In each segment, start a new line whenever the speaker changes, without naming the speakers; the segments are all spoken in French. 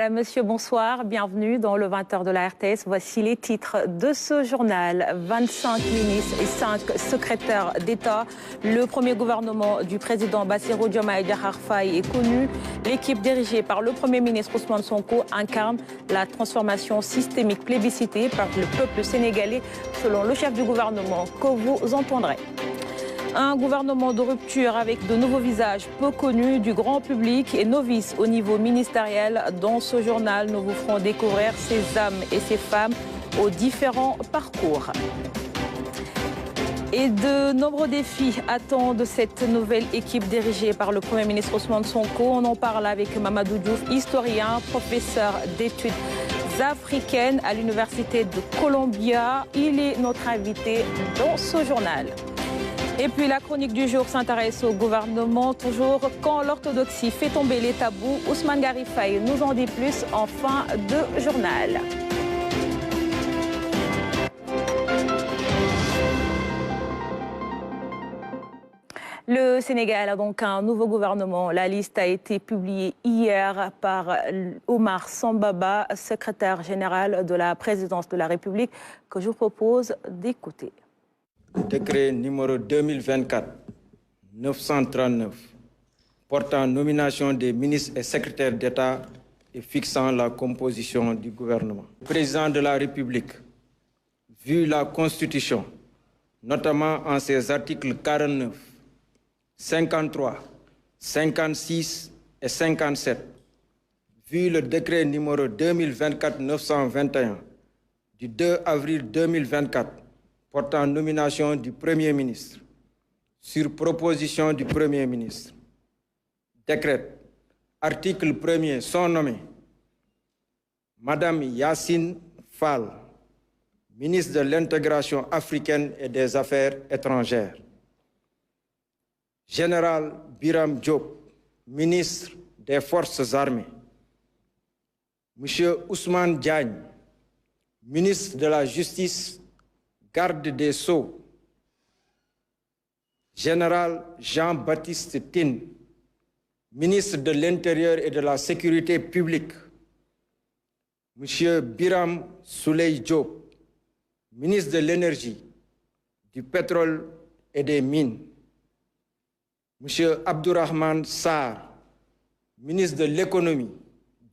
Madame, Monsieur, bonsoir. Bienvenue dans le 20h de la RTS. Voici les titres de ce journal. 25 ministres et 5 secrétaires d'État. Le premier gouvernement du président Bassirou Diomaye Diakhar Faye est connu. L'équipe dirigée par le Premier ministre Ousmane Sonko incarne la transformation systémique plébiscitée par le peuple sénégalais, selon le chef du gouvernement que vous entendrez. Un gouvernement de rupture avec de nouveaux visages peu connus du grand public et novices au niveau ministériel. Dans ce journal, nous vous ferons découvrir ces hommes et ces femmes aux différents parcours. Et de nombreux défis attendent cette nouvelle équipe dirigée par le Premier ministre Ousmane Sonko. On en parle avec Mamadou Diouf, historien, professeur d'études africaines à l'Université de Columbia. Il est notre invité dans ce journal. Et puis la chronique du jour s'intéresse au gouvernement, toujours quand l'orthodoxie fait tomber les tabous. Ousmane Gari Faye nous en dit plus en fin de journal. Le Sénégal a donc un nouveau gouvernement. La liste a été publiée hier par Omar Sambaba, secrétaire général de la présidence de la République, que je vous propose d'écouter.
Décret numéro 2024-939 portant nomination des ministres et secrétaires d'État et fixant la composition du gouvernement. Le président de la République, vu la Constitution, notamment en ses articles 49, 53, 56 et 57, vu le décret numéro 2024-921 du 2 avril 2024, portant nomination du Premier ministre, sur proposition du Premier ministre. Décret. Article 1er, sont nommés Madame Yassine Fall, ministre de l'Intégration africaine et des Affaires étrangères. Général Biram Diop, ministre des Forces armées. Monsieur Ousmane Diagne, ministre de la Justice, garde des Sceaux. Général Jean-Baptiste Tine, ministre de l'Intérieur et de la Sécurité publique. Monsieur Biram Souley Diop, ministre de l'Énergie, du Pétrole et des Mines. Monsieur Abdourahmane Sarr, ministre de l'Économie,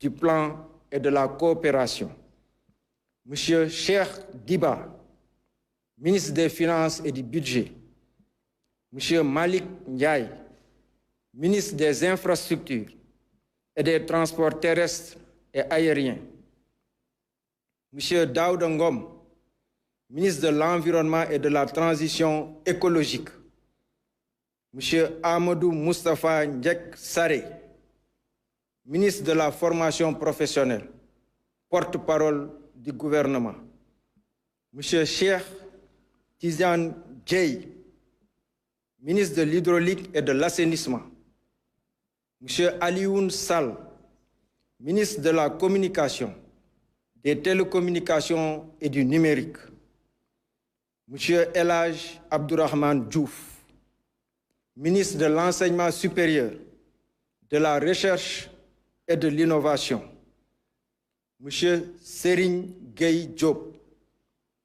du Plan et de la Coopération. Monsieur Cheikh Diba, ministre des Finances et du Budget. Monsieur Malik Ndiaye, ministre des Infrastructures et des Transports terrestres et aériens. Monsieur Daouda Ngom, ministre de l'Environnement et de la Transition écologique. Monsieur Amadou Moustapha Ndiek Saré, ministre de la Formation professionnelle, porte-parole du gouvernement. Monsieur Cheikh Tidiane Dièye, ministre de l'Hydraulique et de l'Assainissement. Monsieur Alioune Sall, ministre de la Communication, des Télécommunications et du Numérique. Monsieur El Hadj Abdourahmane Diouf, ministre de l'Enseignement supérieur, de la Recherche et de l'Innovation. Monsieur Serigne Gueye Diop,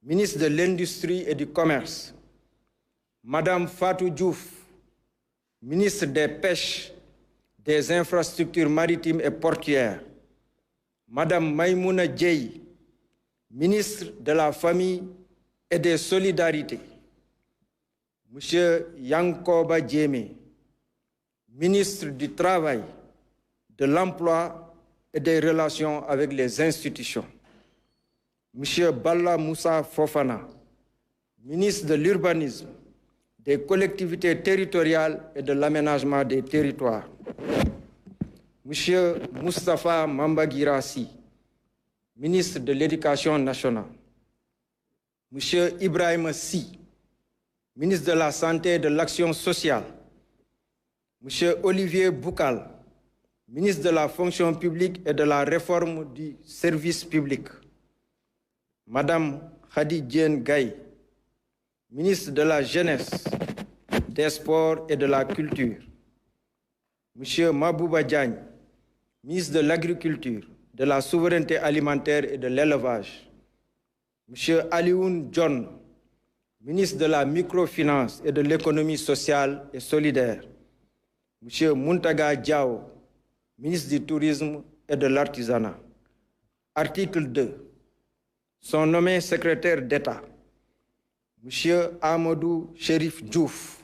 ministre de l'Industrie et du Commerce. Madame Fatou Diouf, ministre des Pêches, des Infrastructures maritimes et portuaires. Madame Maïmouna Dièye, ministre de la Famille et des Solidarités. Monsieur Yankoba Diémé, ministre du Travail, de l'Emploi et des Relations avec les institutions. Monsieur Balla Moussa Fofana, ministre de l'Urbanisme, des Collectivités territoriales et de l'Aménagement des territoires. Monsieur Moustapha Mambagirassi, ministre de l'Éducation nationale. Monsieur Ibrahim Sy, ministre de la Santé et de l'Action sociale. Monsieur Olivier Boukal, ministre de la Fonction publique et de la Réforme du service public. Madame Khady Diène Gaye, ministre de la Jeunesse, des Sports et de la Culture. Monsieur Mabouba Diagne, ministre de l'Agriculture, de la souveraineté alimentaire et de l'élevage. M. Alioune John, ministre de la microfinance et de l'économie sociale et solidaire. M. Muntaga Diao, ministre du tourisme et de l'artisanat. Article 2. Sont nommés secrétaires d'État M. Amadou Chérif Diouf,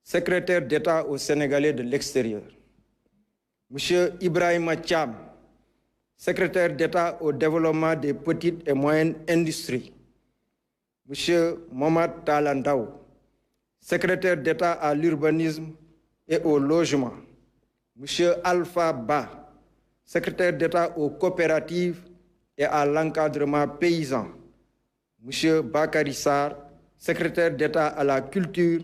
secrétaire d'État aux Sénégalais de l'extérieur. M. Ibrahima Thiam, secrétaire d'État au développement des petites et moyennes industries. M. Mohamed Talandaou, secrétaire d'État à l'urbanisme et au logement. M. Alpha Ba, secrétaire d'État aux coopératives et à l'encadrement paysan. M. Bakary Sarr, secrétaire d'État à la culture,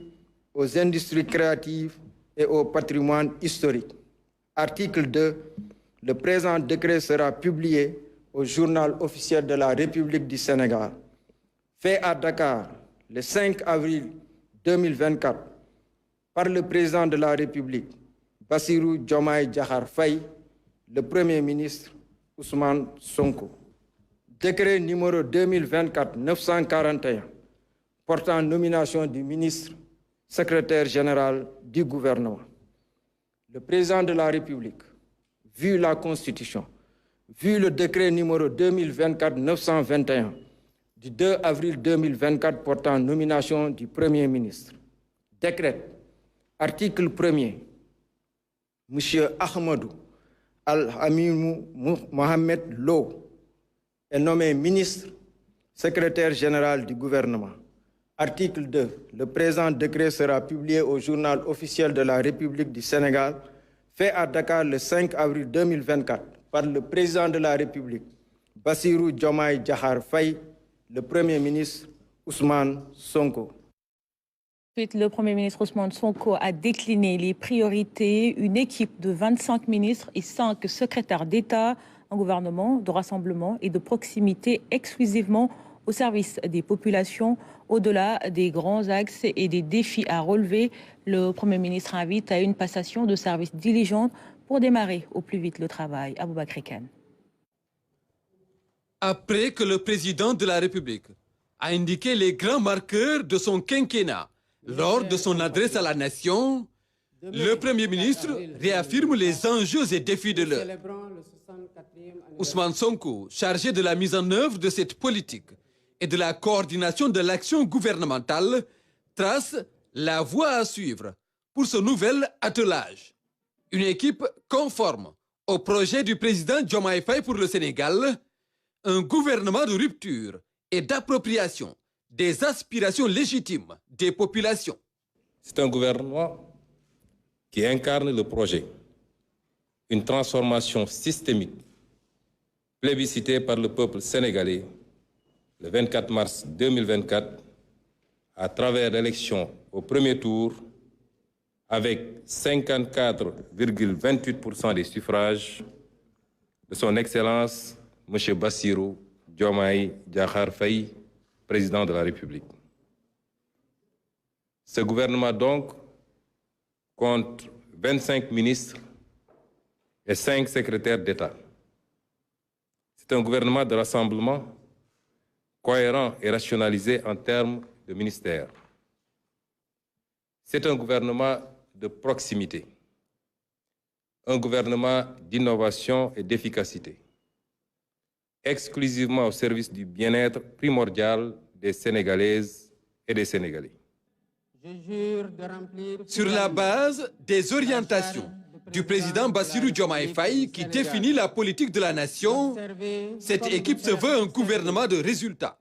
aux industries créatives et au patrimoine historique. Article 2. Le présent décret sera publié au journal officiel de la République du Sénégal. Fait à Dakar le 5 avril 2024 par le président de la République, Bassirou Diomaye Diakhar Faye, le Premier ministre Ousmane Sonko. Décret numéro 2024-941 portant nomination du ministre secrétaire général du gouvernement. Le président de la République, vu la Constitution, vu le décret numéro 2024-921 du 2 avril 2024 portant nomination du Premier ministre, décrète, article 1er, M. Ahmadou Al-Amimou Mohamed Lo est nommé ministre, secrétaire général du gouvernement. Article 2. Le présent décret sera publié au journal officiel de la République du Sénégal, fait à Dakar le 5 avril 2024 par le président de la République, Bassirou Diomaye Diakhar Faye, le Premier ministre Ousmane Sonko.
Le Premier ministre Ousmane Sonko a décliné les priorités. Une équipe de 25 ministres et 5 secrétaires d'État, un gouvernement de rassemblement et de proximité exclusivement au service des populations. Au-delà des grands axes et des défis à relever, le Premier ministre invite à une passation de service diligente pour démarrer au plus vite le travail. Aboubakry Kane.
Après que le président de la République a indiqué les grands marqueurs de son quinquennat lors de son adresse à la nation, le Premier ministre réaffirme les enjeux et défis de l'heure. Ousmane Sonko, chargé de la mise en œuvre de cette politique et de la coordination de l'action gouvernementale, trace la voie à suivre pour ce nouvel attelage. Une équipe conforme au projet du président Diomaye Faye pour le Sénégal, un gouvernement de rupture et d'appropriation des aspirations légitimes des populations.
C'est un gouvernement qui incarne le projet, une transformation systémique plébiscitée par le peuple sénégalais le 24 mars 2024 à travers l'élection au premier tour avec 54,28% des suffrages de son Excellence M. Bassirou Diomaye Diakhar Faye, président de la République. Ce gouvernement donc compte 25 ministres et 5 secrétaires d'État. C'est un gouvernement de rassemblement cohérent et rationalisé en termes de ministères. C'est un gouvernement de proximité, un gouvernement d'innovation et d'efficacité, exclusivement au service du bien-être primordial des Sénégalaises et des Sénégalais.
Sur la base des orientations du président Bassirou Diomaye Faye qui définit la politique de la nation, cette équipe se veut un gouvernement de résultats.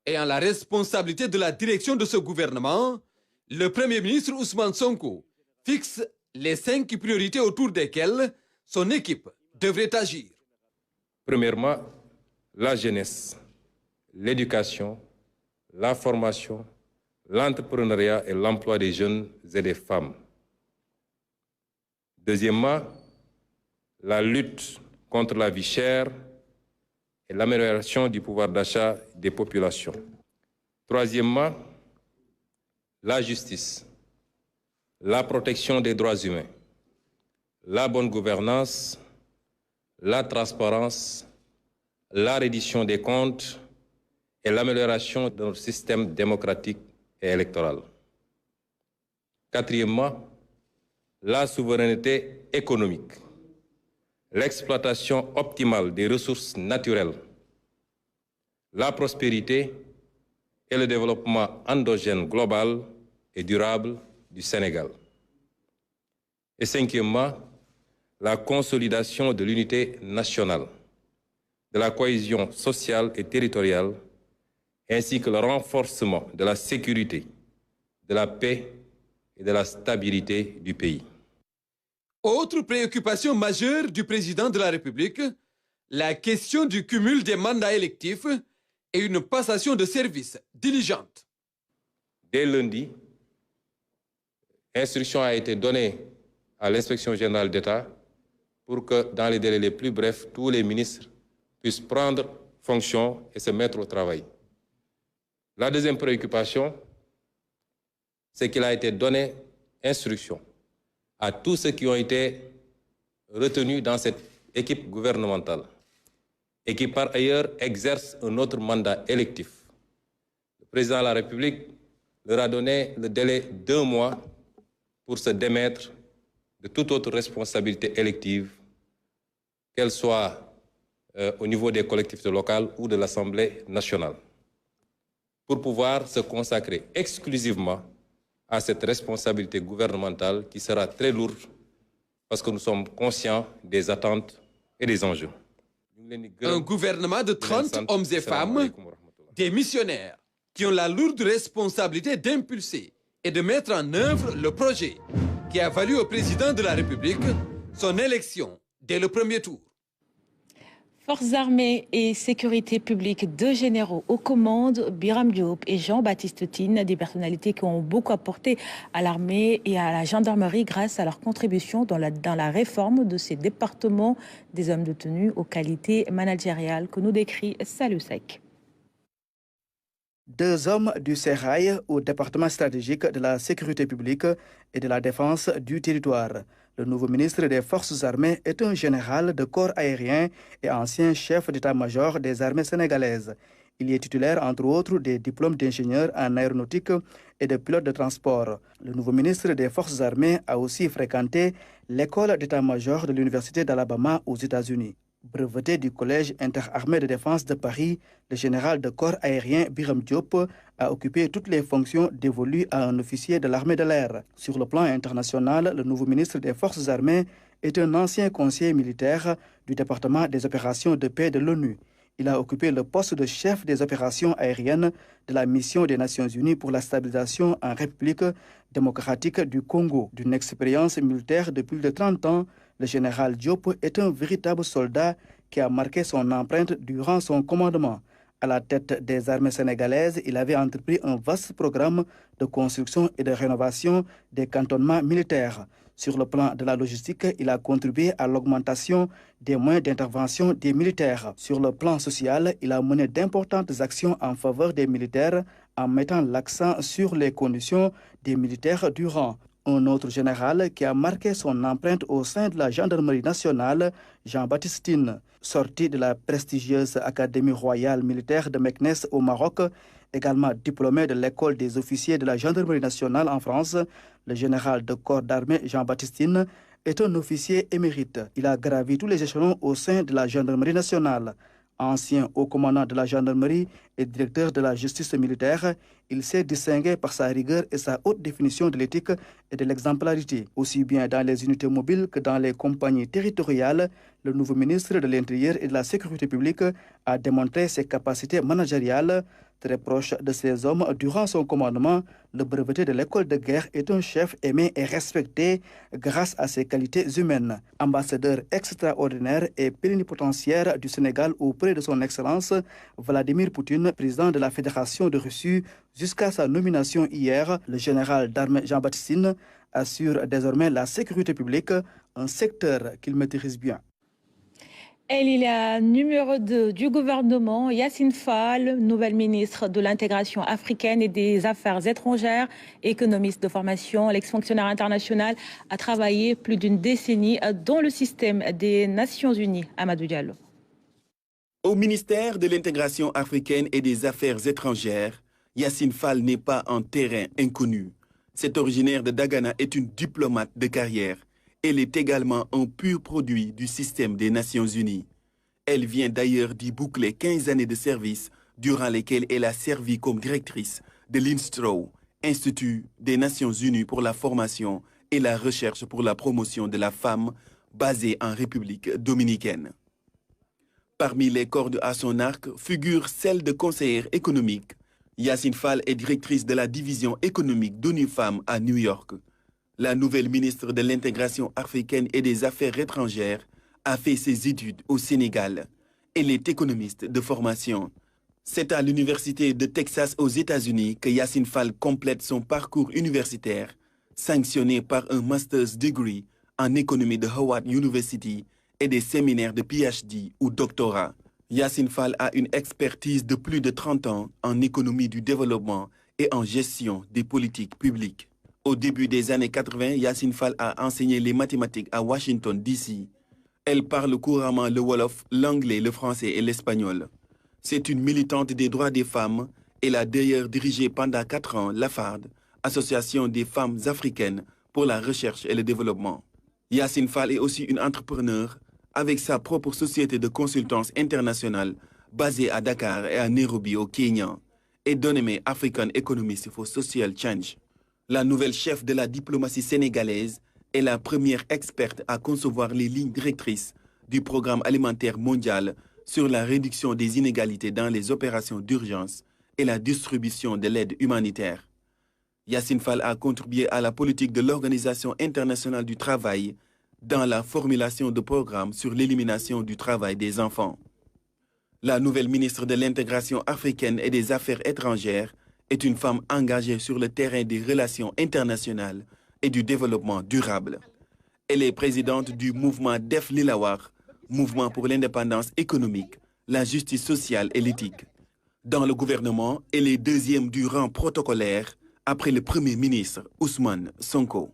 Ayant la responsabilité de la direction de ce gouvernement, le Premier ministre Ousmane Sonko fixe les 5 priorités autour desquelles son équipe devrait agir.
Premièrement, la jeunesse, l'éducation, la formation, l'entrepreneuriat et l'emploi des jeunes et des femmes. Deuxièmement, la lutte contre la vie chère et l'amélioration du pouvoir d'achat des populations. Troisièmement, la justice, la protection des droits humains, la bonne gouvernance, la transparence, la reddition des comptes et l'amélioration de notre système démocratique et électoral. Quatrièmement, la souveraineté économique, l'exploitation optimale des ressources naturelles, la prospérité et le développement endogène global et durable du Sénégal. Et cinquièmement, la consolidation de l'unité nationale, de la cohésion sociale et territoriale, ainsi que le renforcement de la sécurité, de la paix et de la stabilité du pays.
Autre préoccupation majeure du président de la République, la question du cumul des mandats électifs et une passation de service diligente.
Dès lundi, instruction a été donnée à l'inspection générale d'État pour que, dans les délais les plus brefs, tous les ministres puissent prendre fonction et se mettre au travail. La deuxième préoccupation, c'est qu'il a été donné instruction à tous ceux qui ont été retenus dans cette équipe gouvernementale et qui par ailleurs exercent un autre mandat électif. Le président de la République leur a donné le délai d'1 mois pour se démettre de toute autre responsabilité élective, qu'elle soit au niveau des collectivités locales ou de l'Assemblée nationale, pour pouvoir se consacrer exclusivement à cette responsabilité gouvernementale qui sera très lourde parce que nous sommes conscients des attentes et des enjeux.
Un gouvernement de 30 hommes et femmes, des missionnaires, qui ont la lourde responsabilité d'impulser et de mettre en œuvre le projet qui a valu au président de la République son élection dès le premier tour.
Forces armées et sécurité publique, 2 généraux aux commandes, Biram Diop et Jean-Baptiste Tine, des personnalités qui ont beaucoup apporté à l'armée et à la gendarmerie grâce à leur contribution dans la réforme de ces départements des hommes de tenue aux qualités managériales que nous décrit Salou Sek.
2 hommes du Sérail au département stratégique de la sécurité publique et de la défense du territoire. Le nouveau ministre des Forces armées est un général de corps aérien et ancien chef d'état-major des armées sénégalaises. Il y est titulaire, entre autres, des diplômes d'ingénieur en aéronautique et de pilote de transport. Le nouveau ministre des Forces armées a aussi fréquenté l'école d'état-major de l'Université d'Alabama aux États-Unis. Breveté du Collège interarmé de défense de Paris, le général de corps aérien Biram Diop a occupé toutes les fonctions dévolues à un officier de l'armée de l'air. Sur le plan international, le nouveau ministre des Forces armées est un ancien conseiller militaire du département des opérations de paix de l'ONU. Il a occupé le poste de chef des opérations aériennes de la mission des Nations Unies pour la stabilisation en République démocratique du Congo. D'une expérience militaire de plus de 30 ans, le général Diop est un véritable soldat qui a marqué son empreinte durant son commandement. À la tête des armées sénégalaises, il avait entrepris un vaste programme de construction et de rénovation des cantonnements militaires. Sur le plan de la logistique, il a contribué à l'augmentation des moyens d'intervention des militaires. Sur le plan social, il a mené d'importantes actions en faveur des militaires en mettant l'accent sur les conditions des militaires du rang. Un autre général qui a marqué son empreinte au sein de la gendarmerie nationale, Jean-Baptiste Tine, sorti de la prestigieuse Académie royale militaire de Meknès au Maroc, également diplômé de l'école des officiers de la gendarmerie nationale en France, le général de corps d'armée Jean-Baptiste Tine est un officier émérite. Il a gravi tous les échelons au sein de la gendarmerie nationale. Ancien haut commandant de la gendarmerie et directeur de la justice militaire, il s'est distingué par sa rigueur et sa haute définition de l'éthique et de l'exemplarité. Aussi bien dans les unités mobiles que dans les compagnies territoriales, le nouveau ministre de l'Intérieur et de la Sécurité publique a démontré ses capacités managériales. Très proche de ces hommes durant son commandement, le breveté de l'école de guerre est un chef aimé et respecté grâce à ses qualités humaines. Ambassadeur extraordinaire et plénipotentiaire du Sénégal auprès de son Excellence Vladimir Poutine, président de la Fédération de Russie, jusqu'à sa nomination hier, le général d'armée Jean-Baptiste Tine assure désormais la sécurité publique, un secteur qu'il maîtrise bien.
Elle est la numéro 2 du gouvernement, Yassine Fall, nouvelle ministre de l'intégration africaine et des affaires étrangères, économiste de formation. L'ex-fonctionnaire international a travaillé plus d'une décennie dans le système des Nations Unies. Amadou Diallo.
Au ministère de l'intégration africaine et des affaires étrangères, Yassine Fall n'est pas un terrain inconnu. Cet originaire de Dagana est une diplomate de carrière. Elle est également un pur produit du système des Nations Unies. Elle vient d'ailleurs d'y boucler 15 années de service durant lesquelles elle a servi comme directrice de l'INSTRO, Institut des Nations Unies pour la formation et la recherche pour la promotion de la femme, basé en République dominicaine. Parmi les cordes à son arc figure celle de conseillère économique. Yassine Fall est directrice de la division économique d'ONU Femmes à New York. La nouvelle ministre de l'intégration africaine et des affaires étrangères a fait ses études au Sénégal. Elle est économiste de formation. C'est à l'université de Texas aux États-Unis que Yassine Fall complète son parcours universitaire, sanctionné par un master's degree en économie de Howard University et des séminaires de PhD ou doctorat. Yassine Fall a une expertise de plus de 30 ans en économie du développement et en gestion des politiques publiques. Au début des années 80, Yassine Fall a enseigné les mathématiques à Washington, D.C. Elle parle couramment le wolof, l'anglais, le français et l'espagnol. C'est une militante des droits des femmes. Elle a d'ailleurs dirigé pendant 4 ans l'AFARD, Association des femmes africaines pour la recherche et le développement. Yassine Fall est aussi une entrepreneure avec sa propre société de consultance internationale basée à Dakar et à Nairobi au Kenya et dénommée African Economist for Social Change. La nouvelle chef de la diplomatie sénégalaise est la première experte à concevoir les lignes directrices du programme alimentaire mondial sur la réduction des inégalités dans les opérations d'urgence et la distribution de l'aide humanitaire. Yassine Fall a contribué à la politique de l'Organisation internationale du travail dans la formulation de programmes sur l'élimination du travail des enfants. La nouvelle ministre de l'intégration africaine et des affaires étrangères est une femme engagée sur le terrain des relations internationales et du développement durable. Elle est présidente du mouvement Def Lilawar, mouvement pour l'indépendance économique, la justice sociale et l'éthique. Dans le gouvernement, elle est deuxième du rang protocolaire après le Premier ministre Ousmane Sonko.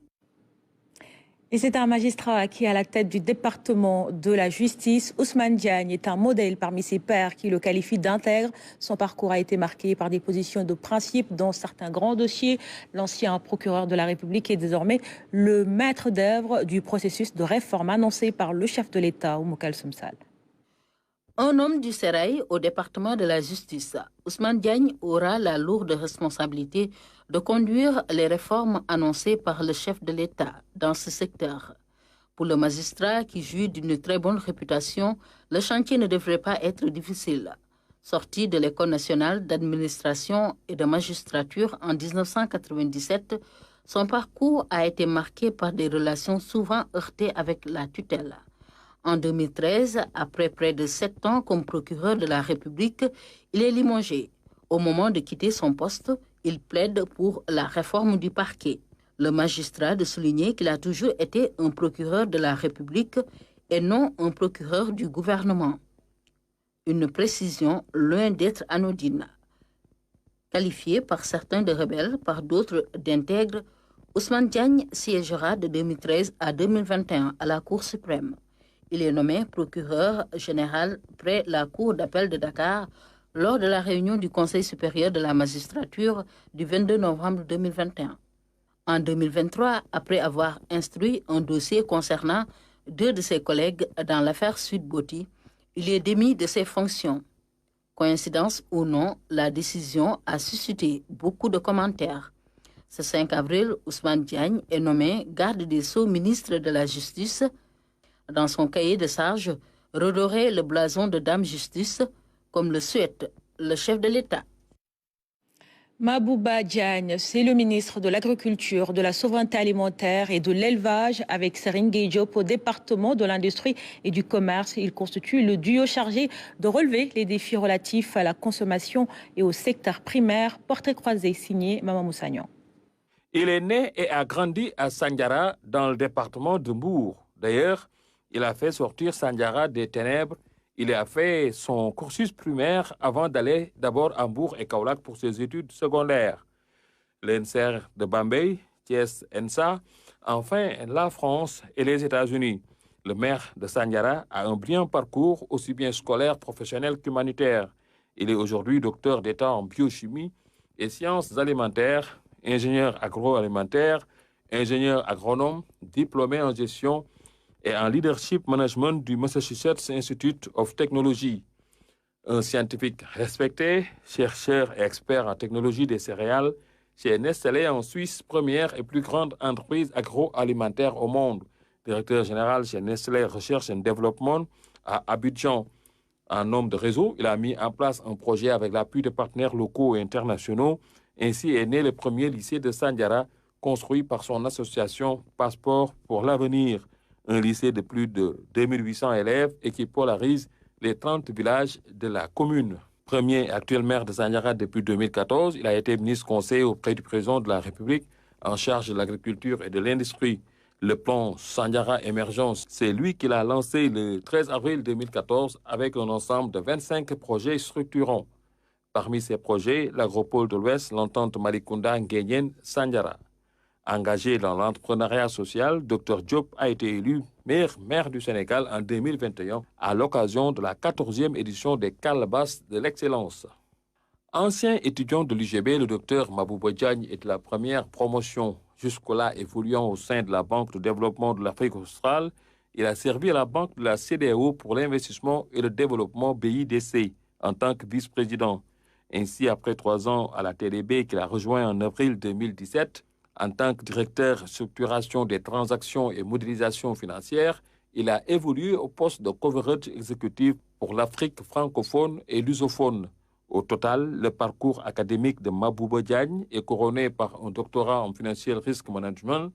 Et c'est un magistrat qui est à la tête du département de la justice. Ousmane Diagne est un modèle parmi ses pairs qui le qualifient d'intègre. Son parcours a été marqué par des positions de principe dans certains grands dossiers. L'ancien procureur de la République est désormais le maître d'œuvre du processus de réforme annoncé par le chef de l'État, Oumou Kalsoum Sall.
Un homme du Sérail au département de la justice, Ousmane Diagne aura la lourde responsabilité de conduire les réformes annoncées par le chef de l'État dans ce secteur. Pour le magistrat qui jouit d'une très bonne réputation, le chantier ne devrait pas être difficile. Sorti de l'École nationale d'administration et de magistrature en 1997, son parcours a été marqué par des relations souvent heurtées avec la tutelle. En 2013, après près de 7 ans comme procureur de la République, il est limogé. Au moment de quitter son poste, il plaide pour la réforme du parquet. Le magistrat de souligner qu'il a toujours été un procureur de la République et non un procureur du gouvernement. Une précision loin d'être anodine. Qualifié par certains de rebelle, par d'autres d'intègre, Ousmane Diagne siégera de 2013 à 2021 à la Cour suprême. Il est nommé procureur général près la Cour d'appel de Dakar lors de la réunion du Conseil supérieur de la magistrature du 22 novembre 2021. En 2023, après avoir instruit un dossier concernant 2 de ses collègues dans l'affaire Sud-Boti, il est démis de ses fonctions. Coïncidence ou non, la décision a suscité beaucoup de commentaires. Ce 5 avril, Ousmane Diagne est nommé garde des Sceaux ministre de la Justice. Dans son cahier de charges, redorer le blason de Dame Justice, comme le souhaite le chef de l'État.
Mabouba Diagne, c'est le ministre de l'Agriculture, de la Souveraineté alimentaire et de l'Élevage avec Serigne Gueye Diop au département de l'Industrie et du Commerce. Il constitue le duo chargé de relever les défis relatifs à la consommation et au secteur primaire. Portrait croisé signé Maman Moussagnan.
Il est né et a grandi à Sandiara, dans le département de Mbour. D'ailleurs, Il a fait sortir Sandiara des ténèbres. Il a fait son cursus primaire avant d'aller d'abord à Hambourg et Kaolack pour ses études secondaires. L'INSER de Bambey, Thiès, ENSA, enfin la France et les États-Unis. Le maire de Sandiara a un brillant parcours aussi bien scolaire, professionnel qu'humanitaire. Il est aujourd'hui docteur d'État en biochimie et sciences alimentaires, ingénieur agroalimentaire, ingénieur agronome, diplômé en gestion et en leadership management du Massachusetts Institute of Technology. Un scientifique respecté, chercheur et expert en technologie des céréales chez Nestlé en Suisse, première et plus grande entreprise agroalimentaire au monde. Directeur général chez Nestlé Recherche et Développement à Abidjan. En homme de réseau, il a mis en place un projet avec l'appui de partenaires locaux et internationaux. Ainsi est né le premier lycée de Sandiara, construit par son association Passeport pour l'avenir. Un lycée de plus de 2800 élèves et qui polarise les 30 villages de la commune. Premier et actuel maire de Sandiara depuis 2014, il a été ministre conseiller auprès du président de la République en charge de l'agriculture et de l'industrie. Le plan Sandiara Émergence, c'est lui qui l'a lancé le 13 avril 2014 avec un ensemble de 25 projets structurants. Parmi ces projets, l'agropole de l'Ouest, l'entente Malikounda-Nguyen Sandiara. Engagé dans l'entrepreneuriat social, Dr Diop a été élu meilleur maire du Sénégal en 2021 à l'occasion de la 14e édition des Calebasses de l'excellence. Ancien étudiant de l'UGB, le Dr Mabouba Diagne est de la première promotion. Jusque-là évoluant au sein de la Banque de développement de l'Afrique australe, il a servi à la Banque de la CEDEAO pour l'investissement et le développement BIDC en tant que vice-président. Ainsi, après 3 ans à la TDB qu'il a rejoint en avril 2017, en tant que directeur structuration des transactions et modélisation financière, il a évolué au poste de coverage exécutif pour l'Afrique francophone et lusophone. Au total, le parcours académique de Mabouba Diagne est couronné par un doctorat en financial risk management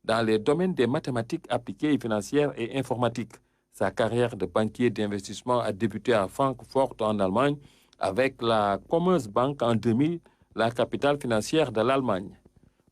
dans les domaines des mathématiques appliquées et financières et informatiques. Sa carrière de banquier d'investissement a débuté à Francfort en Allemagne avec la Commerzbank en 2000, la capitale financière de l'Allemagne.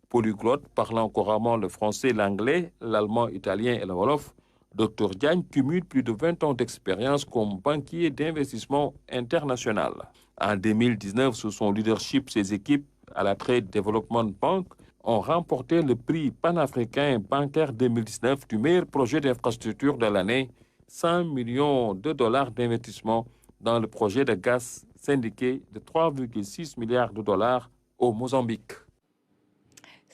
Polyglotte, parlant couramment le français, l'anglais, l'allemand, italien et le wolof, Dr Diagne cumule plus de 20 ans d'expérience comme banquier d'investissement international. En 2019, sous son leadership, ses équipes à la Trade Development Bank ont remporté le prix panafricain bancaire 2019 du meilleur projet d'infrastructure de l'année, 100 millions de dollars d'investissement dans le projet de gaz syndiqué de 3,6 milliards de dollars au Mozambique.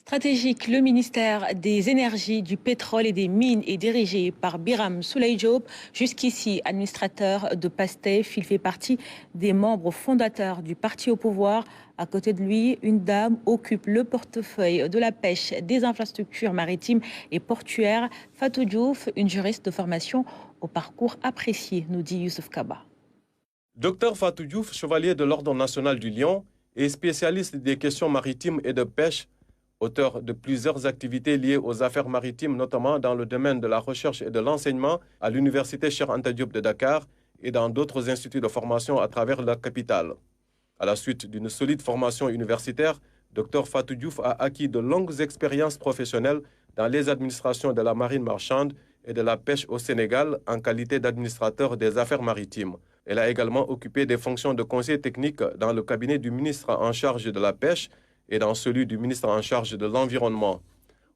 Stratégique, le ministère des Énergies, du Pétrole et des Mines est dirigé par Birame Souleye Diop. Jusqu'ici, administrateur de PASTEF, il fait partie des membres fondateurs du parti au pouvoir. À côté de lui, une dame occupe le portefeuille de la pêche, des infrastructures maritimes et portuaires. Fatou Diouf, une juriste de formation au parcours apprécié, nous dit Youssouf Kaba.
Docteur Fatou Diouf, chevalier de l'Ordre national du Lion et spécialiste des questions maritimes et de pêche, auteur de plusieurs activités liées aux affaires maritimes, notamment dans le domaine de la recherche et de l'enseignement à l'Université Cheikh Anta Diop de Dakar et dans d'autres instituts de formation à travers la capitale. À la suite d'une solide formation universitaire, Dr Fatou Diouf a acquis de longues expériences professionnelles dans les administrations de la marine marchande et de la pêche au Sénégal en qualité d'administrateur des affaires maritimes. Elle a également occupé des fonctions de conseiller technique dans le cabinet du ministre en charge de la pêche et dans celui du ministre en charge de l'Environnement.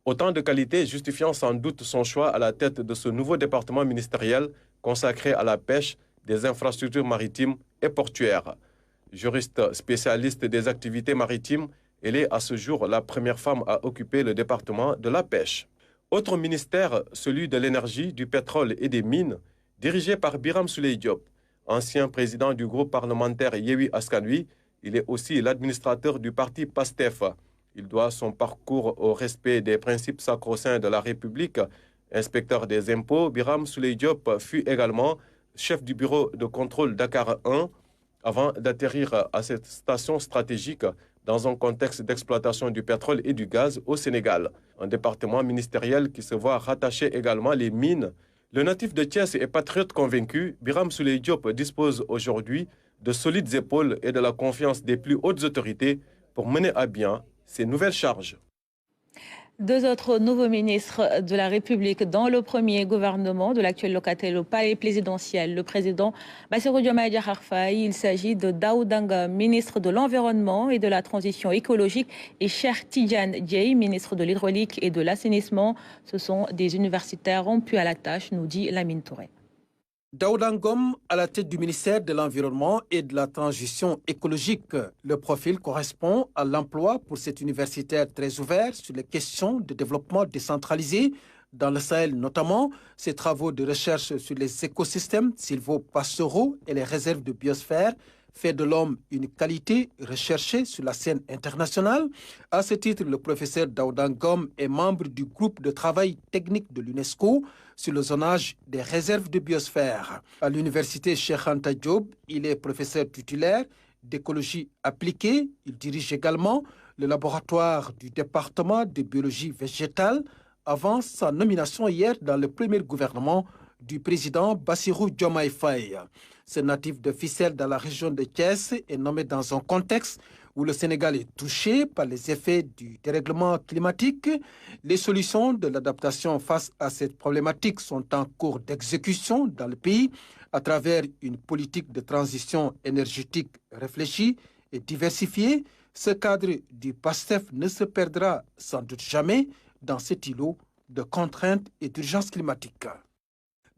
Autant de qualités justifiant sans doute son choix à la tête de ce nouveau département ministériel consacré à la pêche, des infrastructures maritimes et portuaires. Juriste spécialiste des activités maritimes, elle est à ce jour la première femme à occuper le département de la pêche. Autre ministère, celui de l'énergie, du pétrole et des mines, dirigé par Birame Souleye Diop, ancien président du groupe parlementaire Yewwi Askan Wi. Il est aussi l'administrateur du parti PASTEF. Il doit son parcours au respect des principes sacro-saints de la République. Inspecteur des impôts, Birame Souleye Diop fut également chef du bureau de contrôle Dakar 1 avant d'atterrir à cette station stratégique dans un contexte d'exploitation du pétrole et du gaz au Sénégal. Un département ministériel qui se voit rattacher également les mines. Le natif de Thiès est patriote convaincu. Birame Souleye Diop dispose aujourd'hui de solides épaules et de la confiance des plus hautes autorités pour mener à bien ces nouvelles charges.
Deux autres nouveaux ministres de la République dans le premier gouvernement de l'actuel locataire au palais présidentiel. Le président Bassirou Diomaye Diakhar Faye, il s'agit de Daouda Ngom, ministre de l'Environnement et de la Transition écologique, et Cheikh Tidiane Dièye, ministre de l'Hydraulique et de l'Assainissement. Ce sont des universitaires rompus à la tâche, nous dit Lamine Touré.
Daouda Ngom à la tête du ministère de l'Environnement et de la Transition écologique. Le profil correspond à l'emploi pour cet universitaire très ouvert sur les questions de développement décentralisé dans le Sahel, notamment ses travaux de recherche sur les écosystèmes sylvo-pastoraux et les réserves de biosphère fait de l'homme une qualité recherchée sur la scène internationale. À ce titre, le professeur Daouda Ngom est membre du groupe de travail technique de l'UNESCO sur le zonage des réserves de biosphère. À l'université Cheikh Anta Diop, il est professeur titulaire d'écologie appliquée. Il dirige également le laboratoire du département de biologie végétale avant sa nomination hier dans le premier gouvernement du président Bassirou Diomaye Faye. Ce natif de Fissel dans la région de Thiès est nommé dans un contexte où le Sénégal est touché par les effets du dérèglement climatique. Les solutions de l'adaptation face à cette problématique sont en cours d'exécution dans le pays à travers une politique de transition énergétique réfléchie et diversifiée. Ce cadre du PASTEF ne se perdra sans doute jamais dans cet îlot de contraintes et d'urgence climatique.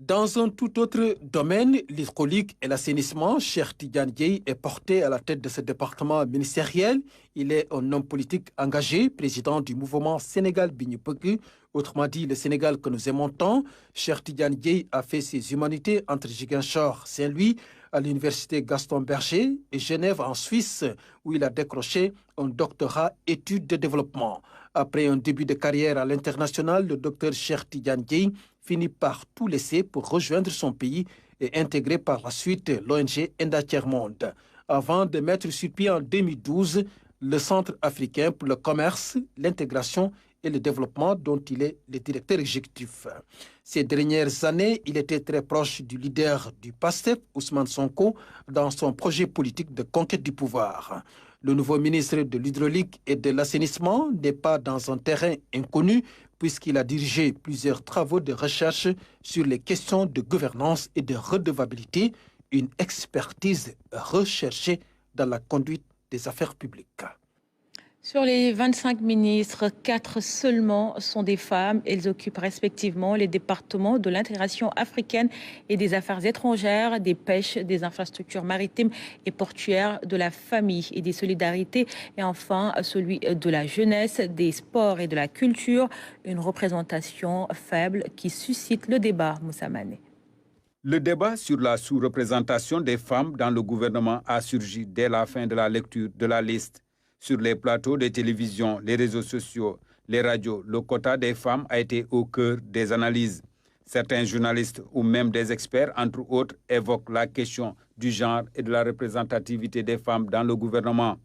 Dans un tout autre domaine, l'hydraulique et l'assainissement, Cheikh Tidiane Dièye est porté à la tête de ce département ministériel. Il est un homme politique engagé, président du mouvement Sénégal Bignipegu, autrement dit le Sénégal que nous aimons tant. Cheikh Tidiane Dièye a fait ses humanités entre Ziguinchor, Saint-Louis, à l'université Gaston Berger et Genève en Suisse, où il a décroché un doctorat études de développement. Après un début de carrière à l'international, le docteur Cheikh Tidiane Dièye finit par tout laisser pour rejoindre son pays et intégrer par la suite l'ONG Enda Tiers-Monde, avant de mettre sur pied en 2012 le Centre africain pour le commerce, l'intégration et le développement dont il est le directeur exécutif. Ces dernières années, il était très proche du leader du PASTEF, Ousmane Sonko, dans son projet politique de conquête du pouvoir. Le nouveau ministre de l'Hydraulique et de l'Assainissement n'est pas dans un terrain inconnu puisqu'il a dirigé plusieurs travaux de recherche sur les questions de gouvernance et de redevabilité, une expertise recherchée dans la conduite des affaires publiques.
Sur les 25 ministres, 4 seulement sont des femmes. Elles occupent respectivement les départements de l'intégration africaine et des affaires étrangères, des pêches, des infrastructures maritimes et portuaires, de la famille et des solidarités, et enfin celui de la jeunesse, des sports et de la culture. Une représentation faible qui suscite le débat, Moussa Mané.
Le débat sur la sous-représentation des femmes dans le gouvernement a surgi dès la fin de la lecture de la liste. Sur les plateaux de télévision, les réseaux sociaux, les radios, le quota des femmes a été au cœur des analyses. Certains journalistes ou même des experts, entre autres, évoquent la question du genre et de la représentativité des femmes dans le gouvernement.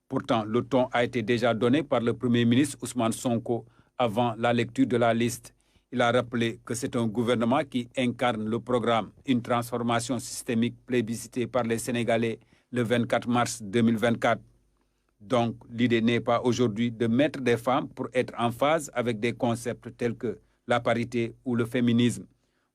Pourtant, le ton a été déjà donné par le Premier ministre Ousmane Sonko avant la lecture de la liste. Il a rappelé que c'est un gouvernement qui incarne le programme, une transformation systémique plébiscitée par les Sénégalais le 24 mars 2024. Donc, l'idée n'est pas aujourd'hui de mettre des femmes pour être en phase avec des concepts tels que la parité ou le féminisme.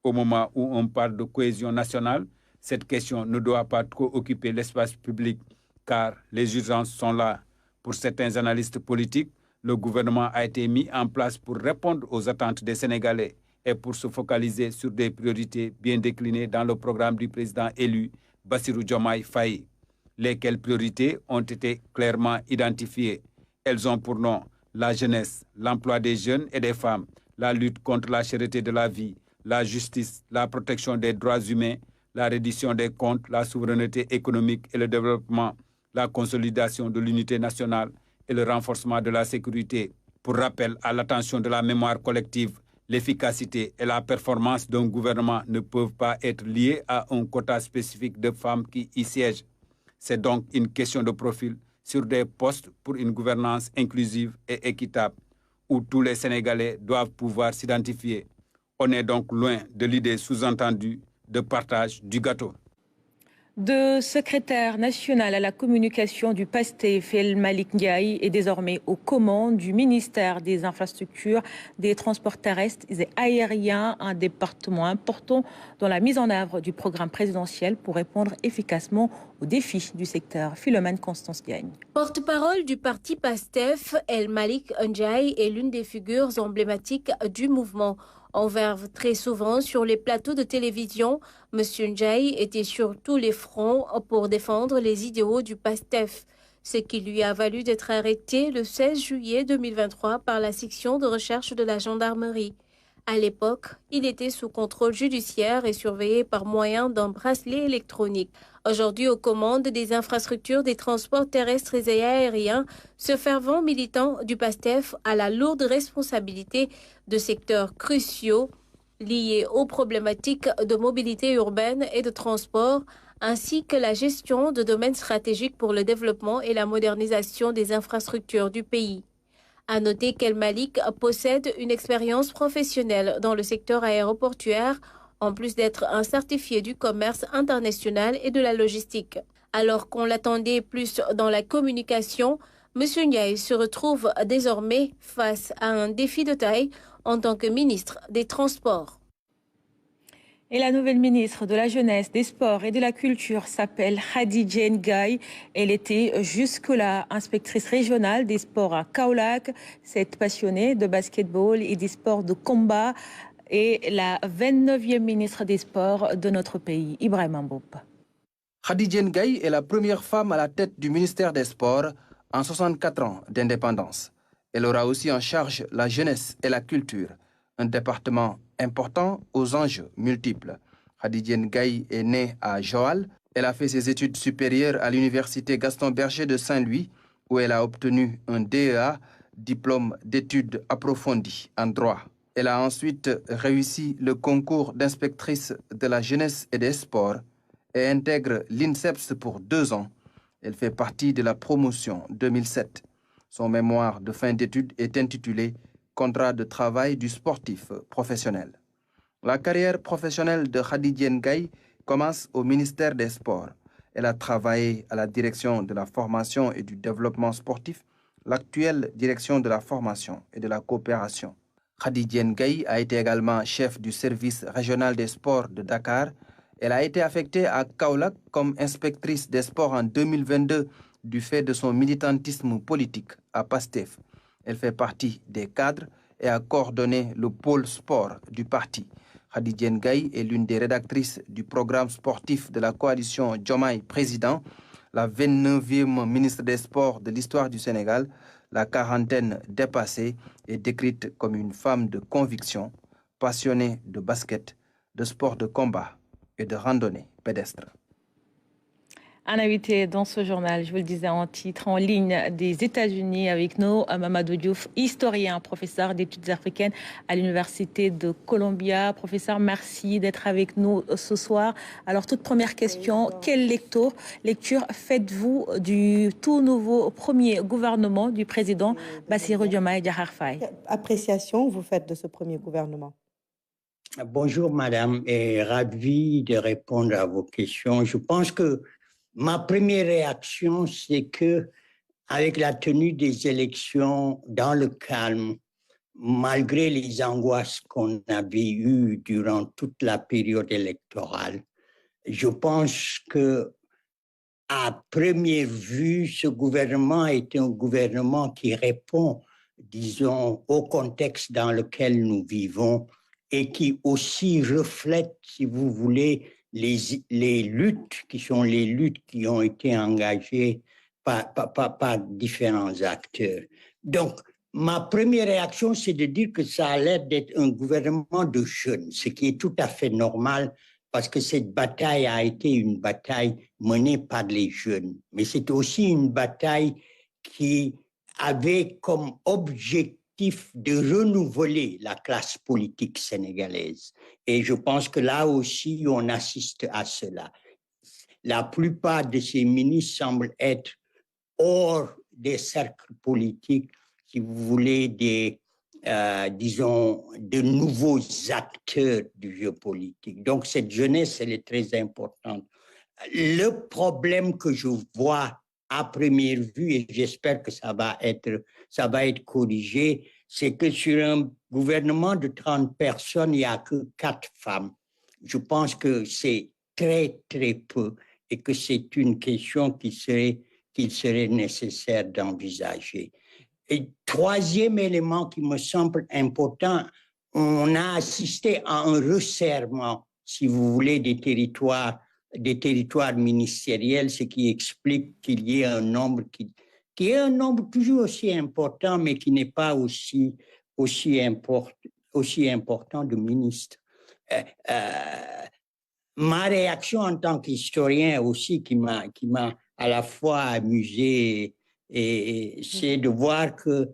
Au moment où on parle de cohésion nationale, cette question ne doit pas trop occuper l'espace public, car les urgences sont là. Pour certains analystes politiques, le gouvernement a été mis en place pour répondre aux attentes des Sénégalais et pour se focaliser sur des priorités bien déclinées dans le programme du président élu, Bassirou Diomaye Faye. Lesquelles priorités ont été clairement identifiées. Elles ont pour nom la jeunesse, l'emploi des jeunes et des femmes, la lutte contre la cherté de la vie, la justice, la protection des droits humains, la reddition des comptes, la souveraineté économique et le développement, la consolidation de l'unité nationale et le renforcement de la sécurité. Pour rappel à l'attention de la mémoire collective, l'efficacité et la performance d'un gouvernement ne peuvent pas être liées à un quota spécifique de femmes qui y siègent. C'est donc une question de profil sur des postes pour une gouvernance inclusive et équitable, où tous les Sénégalais doivent pouvoir s'identifier. On est donc loin de l'idée sous-entendue de partage du gâteau.
De secrétaire national à la communication du PASTEF, El Malick Ndiaye est désormais aux commandes du ministère des Infrastructures, des Transports terrestres et aériens, un département important dans la mise en œuvre du programme présidentiel pour répondre efficacement aux défis du secteur. Philomène Constance Diagne.
Porte-parole du parti PASTEF, El Malick Ndiaye est l'une des figures emblématiques du mouvement. On verve très souvent sur les plateaux de télévision. M. Ndiaye était sur tous les fronts pour défendre les idéaux du PASTEF, ce qui lui a valu d'être arrêté le 16 juillet 2023 par la section de recherche de la gendarmerie. À l'époque, il était sous contrôle judiciaire et surveillé par moyen d'un bracelet électronique. Aujourd'hui, aux commandes des infrastructures des transports terrestres et aériens, ce fervent militant du PASTEF a la lourde responsabilité de secteurs cruciaux liés aux problématiques de mobilité urbaine et de transport, ainsi que la gestion de domaines stratégiques pour le développement et la modernisation des infrastructures du pays. À noter qu'El Malick possède une expérience professionnelle dans le secteur aéroportuaire, en plus d'être un certifié du commerce international et de la logistique. Alors qu'on l'attendait plus dans la communication, M. Ndiaye se retrouve désormais face à un défi de taille en tant que ministre des Transports.
Et la nouvelle ministre de la Jeunesse, des Sports et de la Culture s'appelle Khadija Ndiaye. Elle était jusque-là inspectrice régionale des sports à Kaolack. Cette passionnée de basketball et des sports de combat est la 29e ministre des Sports de notre pays, Ibrahima Mboup.
Khadija Ndiaye est la première femme à la tête du ministère des Sports en 64 ans d'indépendance. Elle aura aussi en charge la jeunesse et la culture, un département important aux enjeux multiples. Khadija Ndiaye est née à Joal. Elle a fait ses études supérieures à l'université Gaston Berger de Saint-Louis, où elle a obtenu un DEA, diplôme d'études approfondies en droit. Elle a ensuite réussi le concours d'inspectrice de la jeunesse et des sports et intègre l'INSEPS pour 2 ans. Elle fait partie de la promotion 2007. Son mémoire de fin d'études est intitulé « Contrat de travail du sportif professionnel ». La carrière professionnelle de Khadija Ndiaye commence au ministère des Sports. Elle a travaillé à la direction de la formation et du développement sportif, l'actuelle direction de la formation et de la coopération. Khadija Ndiaye a été également chef du service régional des sports de Dakar. Elle a été affectée à Kaolack comme inspectrice des sports en 2022 du fait de son militantisme politique à PASTEF. Elle fait partie des cadres et a coordonné le pôle sport du parti. Khadija Ndiaye est l'une des rédactrices du programme sportif de la coalition Diomaye Président, la 29e ministre des Sports de l'histoire du Sénégal. La quarantaine dépassée est décrite comme une femme de conviction, passionnée de basket, de sport de combat et de randonnée pédestre.
Un invité dans ce journal, je vous le disais en titre, en ligne des États-Unis avec nous, Mamadou Diouf, historien, professeur d'études africaines à l'Université de Columbia. Professeur, merci d'être avec nous ce soir. Alors, toute première question, quelle lecture faites-vous du tout nouveau premier gouvernement du président Bassirou Diomaye Diakhar Faye?
Appréciation vous faites de ce premier gouvernement?
Bonjour madame, et ravi de répondre à vos questions. Je pense que ma première réaction, c'est que avec la tenue des élections dans le calme, malgré les angoisses qu'on avait eues durant toute la période électorale, je pense que à première vue, ce gouvernement est un gouvernement qui répond, disons, au contexte dans lequel nous vivons et qui aussi reflète, si vous voulez, les luttes qui sont les luttes qui ont été engagées par différents acteurs. Donc, ma première réaction, c'est de dire que ça a l'air d'être un gouvernement de jeunes, ce qui est tout à fait normal parce que cette bataille a été une bataille menée par les jeunes. Mais c'est aussi une bataille qui avait comme objectif de renouveler la classe politique sénégalaise. Et je pense que là aussi, on assiste à cela. La plupart de ces ministres semblent être hors des cercles politiques, si vous voulez, disons, de nouveaux acteurs du jeu politique. Donc, cette jeunesse, elle est très importante. Le problème que je vois à première vue, et j'espère que ça va être corrigé, c'est que sur un gouvernement de 30 personnes, il n'y a que 4 femmes. Je pense que c'est très, très peu et que c'est une question qu'il serait nécessaire d'envisager. Et troisième élément qui me semble important, on a assisté à un resserrement, si vous voulez, des territoires ministériels, ce qui explique qu'il y ait un nombre qui est un nombre toujours aussi important, mais qui n'est pas aussi important de ministres. Ma réaction en tant qu'historien aussi, qui m'a à la fois amusé, et c'est de voir que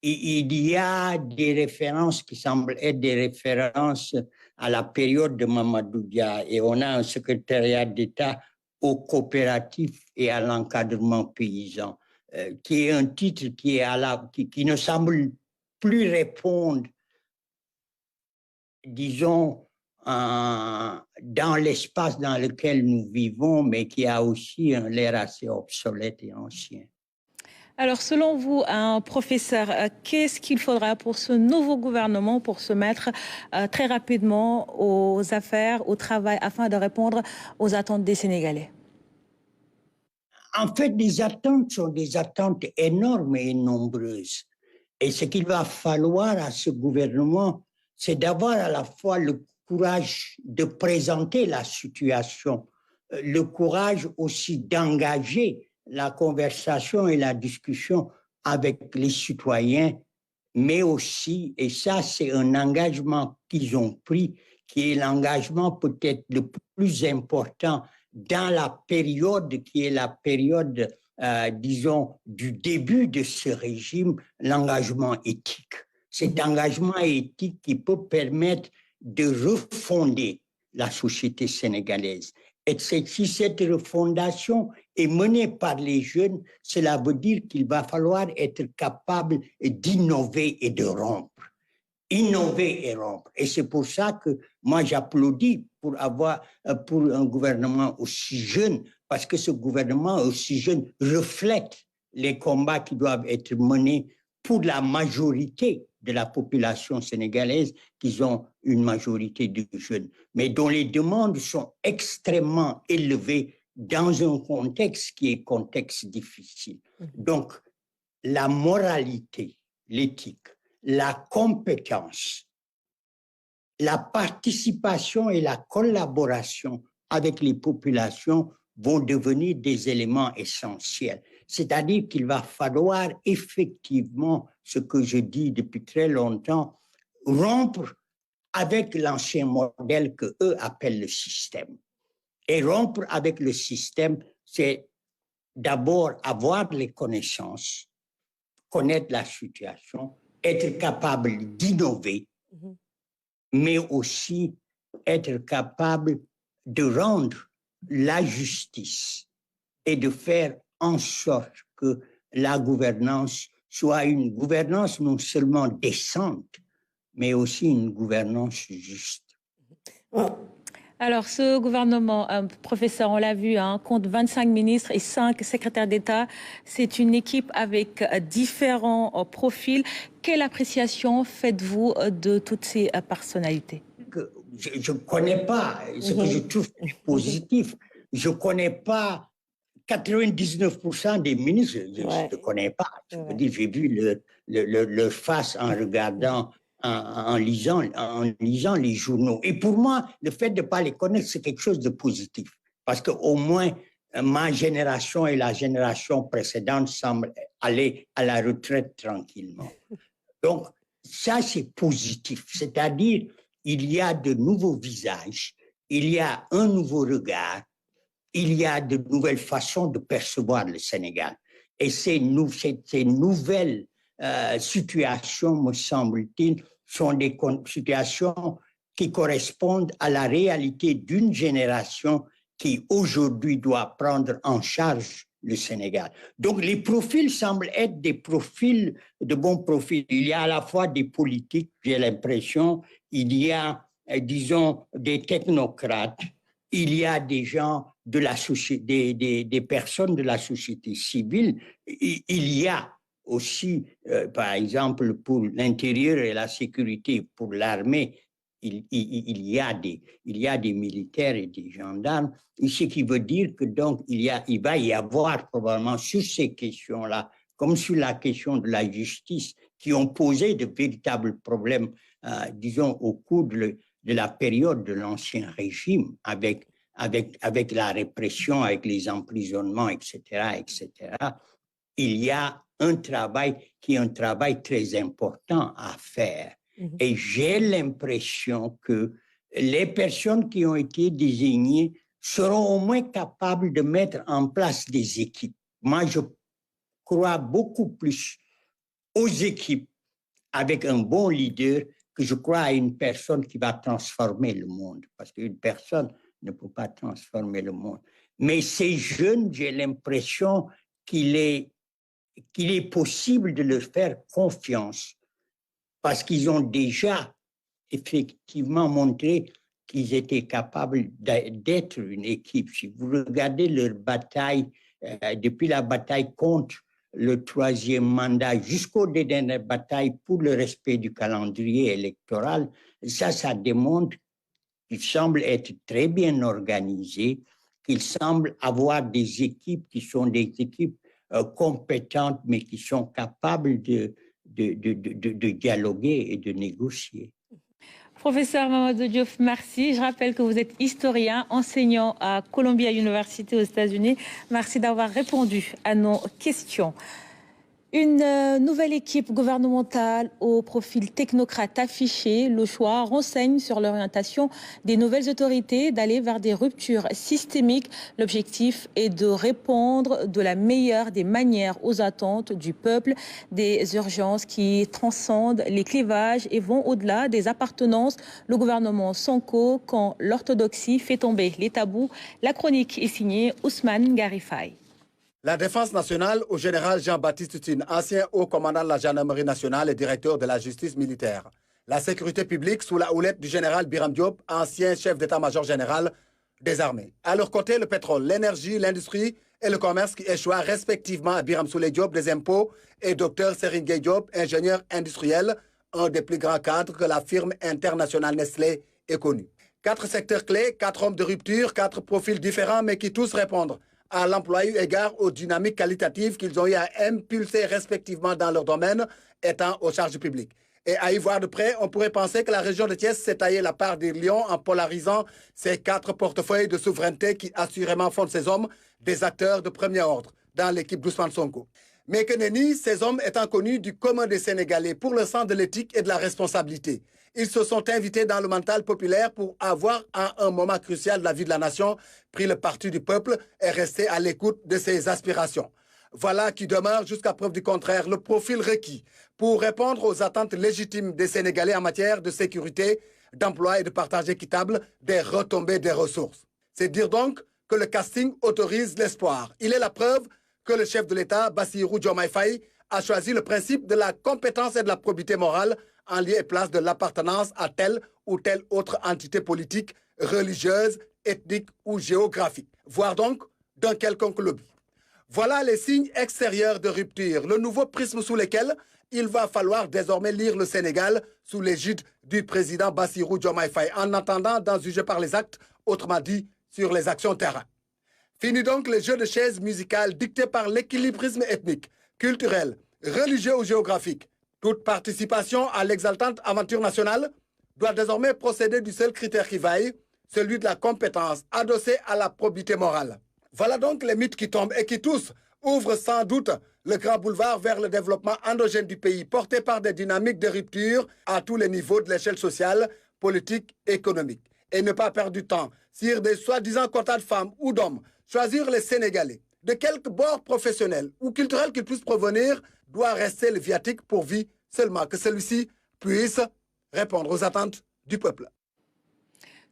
il y a des références qui semblent être des références à la période de Mamadou Dia, et on a un secrétariat d'État aux coopératives et à l'encadrement paysan, qui est un titre qui ne semble plus répondre, disons, dans l'espace dans lequel nous vivons, mais qui a aussi un l'air assez obsolète et ancien.
Alors, selon vous, professeur, qu'est-ce qu'il faudra pour ce nouveau gouvernement pour se mettre très rapidement aux affaires, au travail, afin de répondre aux attentes des Sénégalais?
En fait, les attentes sont des attentes énormes et nombreuses. Et ce qu'il va falloir à ce gouvernement, c'est d'avoir à la fois le courage de présenter la situation, le courage aussi d'engager la conversation et la discussion avec les citoyens, mais aussi, et ça c'est un engagement qu'ils ont pris, qui est l'engagement peut-être le plus important dans la période qui est la période, disons, du début de ce régime, l'engagement éthique. Cet engagement éthique qui peut permettre de refonder la société sénégalaise. Et si cette refondation est menée par les jeunes, cela veut dire qu'il va falloir être capable d'innover et de rompre. Innover et rompre. Et c'est pour ça que moi j'applaudis pour un gouvernement aussi jeune, parce que ce gouvernement aussi jeune reflète les combats qui doivent être menés pour la majorité de la population sénégalaise, qui ont une majorité de jeunes, mais dont les demandes sont extrêmement élevées dans un contexte qui est contexte difficile. Donc, la moralité, l'éthique, la compétence, la participation et la collaboration avec les populations vont devenir des éléments essentiels. C'est-à-dire qu'il va falloir effectivement, ce que je dis depuis très longtemps, rompre avec l'ancien modèle que eux appellent le système. Et rompre avec le système, c'est d'abord avoir les connaissances, connaître la situation, être capable d'innover, mais aussi être capable de rendre la justice et de faire en sorte que la gouvernance soit une gouvernance non seulement décente, mais aussi une gouvernance juste.
Alors, ce gouvernement, professeur, on l'a vu, compte 25 ministres et 5 secrétaires d'État. C'est une équipe avec différents profils. Quelle appréciation faites-vous de toutes ces personnalités?
Je ne connais pas, ce que je trouve positif, je ne connais pas 99% des ministres, je ne connais pas. Je veux dire, j'ai vu leur face en regardant, en lisant les journaux. Et pour moi, le fait de ne pas les connaître, c'est quelque chose de positif. Parce qu'au moins, ma génération et la génération précédente semblent aller à la retraite tranquillement. Donc, ça, c'est positif. C'est-à-dire, il y a de nouveaux visages, il y a un nouveau regard, il y a de nouvelles façons de percevoir le Sénégal. Et ces nouvelles situations, me semble-t-il, sont des situations qui correspondent à la réalité d'une génération qui, aujourd'hui, doit prendre en charge le Sénégal. Donc, les profils semblent être des profils, de bons profils. Il y a à la fois des politiques, j'ai l'impression, il y a, disons, des technocrates, il y a des gens de la société, des personnes de la société civile. Il y a aussi, par exemple, pour l'intérieur et la sécurité, pour l'armée, il y a des militaires et des gendarmes, ce qui veut dire que donc il va y avoir probablement sur ces questions-là, comme sur la question de la justice, qui ont posé de véritables problèmes, disons, au cours de la période de l'Ancien Régime, avec la répression, avec les emprisonnements, etc., etc. Il y a un travail qui est un travail très important à faire. Et j'ai l'impression que les personnes qui ont été désignées seront au moins capables de mettre en place des équipes. Moi, je crois beaucoup plus aux équipes avec un bon leader que je crois à une personne qui va transformer le monde. Parce qu'une personne ne peut pas transformer le monde. Mais ces jeunes, j'ai l'impression qu'il est possible de leur faire confiance parce qu'ils ont déjà effectivement montré qu'ils étaient capables d'être une équipe. Si vous regardez leur bataille, depuis la bataille contre le troisième mandat jusqu'aux dernières batailles pour le respect du calendrier électoral, ça démontre qu'ils semblent être très bien organisés, qu'ils semblent avoir des équipes qui sont des équipes compétentes, mais qui sont capables de dialoguer et de négocier.
Professeur Mamadou Diouf, merci. Je rappelle que vous êtes historien, enseignant à Columbia University aux États-Unis. Merci d'avoir répondu à nos questions. Une nouvelle équipe gouvernementale au profil technocrate affiché. Le choix renseigne sur l'orientation des nouvelles autorités d'aller vers des ruptures systémiques. L'objectif est de répondre de la meilleure des manières aux attentes du peuple, des urgences qui transcendent les clivages et vont au-delà des appartenances. Le gouvernement Sonko, quand l'orthodoxie fait tomber les tabous. La chronique est signée Ousmane Garifay.
La défense nationale au général Jean-Baptiste Tine, ancien haut commandant de la gendarmerie nationale et directeur de la justice militaire. La sécurité publique sous la houlette du général Biram Diop, ancien chef d'état-major général des armées. À leur côté, le pétrole, l'énergie, l'industrie et le commerce qui échoient respectivement à Biram Souleye Diop des impôts et Dr Serigne Gueye Diop, ingénieur industriel, un des plus grands cadres que la firme internationale Nestlé ait connu. 4 secteurs clés, 4 hommes de rupture, 4 profils différents mais qui tous répondent à l'emploi eu égard aux dynamiques qualitatives qu'ils ont eu à impulser respectivement dans leur domaine, étant aux charges publiques. Et à y voir de près, on pourrait penser que la région de Thiès s'est taillée la part des lions en polarisant ces 4 portefeuilles de souveraineté qui assurément font de ces hommes des acteurs de premier ordre dans l'équipe d'Ousmane Sonko. Mais que nenni, ces hommes étant connus du commun des Sénégalais pour le sens de l'éthique et de la responsabilité. Ils se sont invités dans le mental populaire pour avoir, à un moment crucial de la vie de la nation, pris le parti du peuple et resté à l'écoute de ses aspirations. Voilà qui demeure, jusqu'à preuve du contraire, le profil requis pour répondre aux attentes légitimes des Sénégalais en matière de sécurité, d'emploi et de partage équitable des retombées des ressources. C'est dire donc que le casting autorise l'espoir. Il est la preuve que le chef de l'État, Bassirou Diomaye Faye, a choisi le principe de la compétence et de la probité morale en lieu et place de l'appartenance à telle ou telle autre entité politique, religieuse, ethnique ou géographique, voire donc d'un quelconque lobby. Voilà les signes extérieurs de rupture, le nouveau prisme sous lequel il va falloir désormais lire le Sénégal sous l'égide du président Bassirou Diomaye Faye, en attendant d'en juger par les actes, autrement dit, sur les actions terrain. Fini donc les jeux de chaises musicales dictés par l'équilibrisme ethnique, culturel, religieux ou géographique. Toute participation à l'exaltante aventure nationale doit désormais procéder du seul critère qui vaille, celui de la compétence, adossée à la probité morale. Voilà donc les mythes qui tombent et qui tous ouvrent sans doute le grand boulevard vers le développement endogène du pays, porté par des dynamiques de rupture à tous les niveaux de l'échelle sociale, politique et économique. Et ne pas perdre du temps sur des soi-disant quotas de femmes ou d'hommes, choisir les Sénégalais, de quelque bord professionnel ou culturel qu'ils puissent provenir, doit rester le viatique pourvu seulement que celui-ci puisse répondre aux attentes du peuple.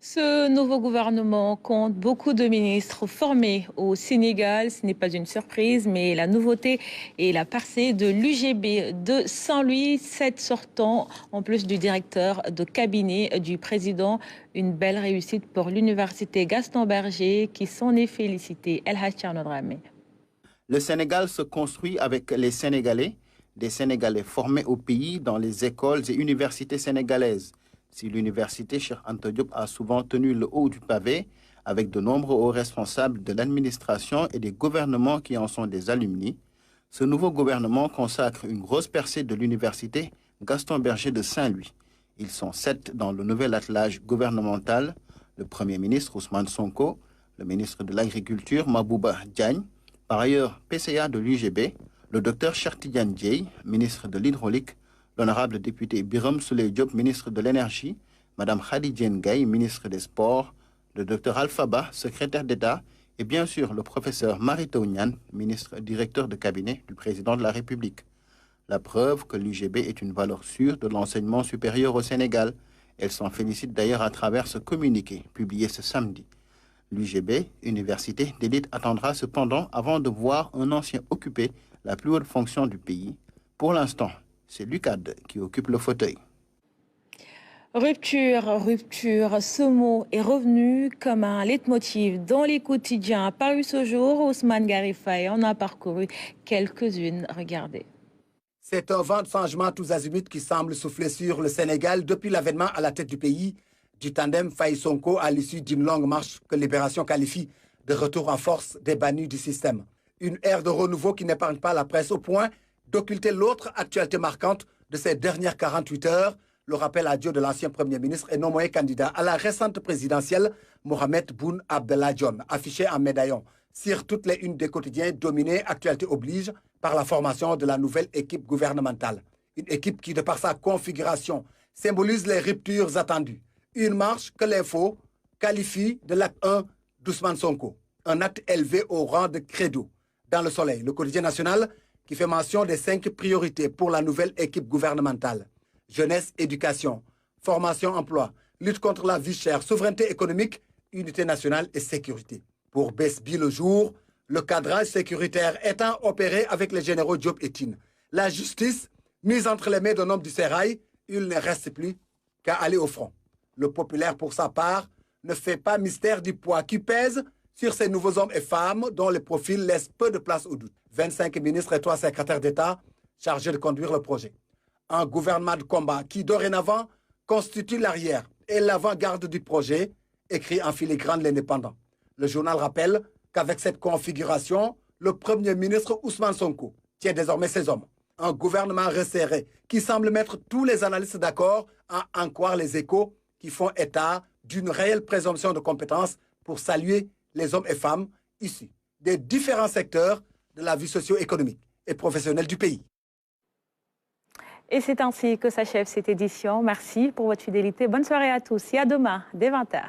Ce nouveau gouvernement compte beaucoup de ministres formés au Sénégal. Ce n'est pas une surprise, mais la nouveauté est la percée de l'UGB de Saint-Louis, 7 sortants, en plus du directeur de cabinet du président. Une belle réussite pour l'université Gaston Berger qui s'en est félicité. El Hachar Dramé.
Le Sénégal se construit avec les Sénégalais, des Sénégalais formés au pays dans les écoles et universités sénégalaises. Si l'université Cheikh Anta Diop a souvent tenu le haut du pavé, avec de nombreux hauts responsables de l'administration et des gouvernements qui en sont des alumni, ce nouveau gouvernement consacre une grosse percée de l'université Gaston Berger de Saint-Louis. Ils sont 7 dans le nouvel attelage gouvernemental, le Premier ministre Ousmane Sonko, le ministre de l'Agriculture Mabouba Diagne, par ailleurs PCA de l'UGB, le docteur Cheikh Tidiane Dièye, ministre de l'Hydraulique, l'honorable député Birame Souleye Diop, ministre de l'Énergie, Mme Khady Diène Gaye, ministre des Sports, le docteur Alpha Ba, secrétaire d'État, et bien sûr le professeur Mary Teuw Niane, ministre directeur de cabinet du président de la République. La preuve que l'UGB est une valeur sûre de l'enseignement supérieur au Sénégal. Elle s'en félicite d'ailleurs à travers ce communiqué publié ce samedi. L'UGB, université d'élite, attendra cependant avant de voir un ancien occuper la plus haute fonction du pays. Pour l'instant, c'est l'UCAD qui occupe le fauteuil.
Rupture, rupture, ce mot est revenu comme un leitmotiv dans les quotidiens parus ce jour. Ousmane Garifaye en a parcouru quelques-unes. Regardez.
C'est un vent de changement tous azimuts qui semble souffler sur le Sénégal depuis l'avènement à la tête du pays du tandem Faye-Sonko à l'issue d'une longue marche que Libération qualifie de retour en force des bannis du système. Une ère de renouveau qui n'épargne pas la presse au point d'occulter l'autre actualité marquante de ces dernières 48 heures, le rappel à Dieu de l'ancien Premier ministre et nommé candidat à la récente présidentielle, Mohamed Boun Abdallah Dionne, affiché en médaillon sur toutes les unes des quotidiens dominés, actualité oblige, par la formation de la nouvelle équipe gouvernementale. Une équipe qui, de par sa configuration, symbolise les ruptures attendues. Une marche que l'info qualifie de l'acte 1 d'Ousmane Sonko, un acte élevé au rang de credo. Dans le Soleil, le quotidien national qui fait mention des 5 priorités pour la nouvelle équipe gouvernementale. Jeunesse, éducation, formation, emploi, lutte contre la vie chère, souveraineté économique, unité nationale et sécurité. Pour Besbi le jour, le cadrage sécuritaire étant opéré avec les généraux Diop et Tine. La justice, mise entre les mains d'un homme du sérail, il ne reste plus qu'à aller au front. Le populaire, pour sa part, ne fait pas mystère du poids qui pèse sur ces nouveaux hommes et femmes dont les profils laissent peu de place au doute. 25 ministres et 3 secrétaires d'État chargés de conduire le projet. Un gouvernement de combat qui, dorénavant, constitue l'arrière et l'avant-garde du projet, écrit en filigrane l'Indépendant. Le journal rappelle qu'avec cette configuration, le Premier ministre Ousmane Sonko tient désormais ses hommes. Un gouvernement resserré qui semble mettre tous les analystes d'accord à en croire les Échos qui font état d'une réelle présomption de compétence pour saluer les hommes et femmes issus des différents secteurs de la vie socio-économique et professionnelle du pays.
Et c'est ainsi que s'achève cette édition. Merci pour votre fidélité. Bonne soirée à tous et à demain dès 20h.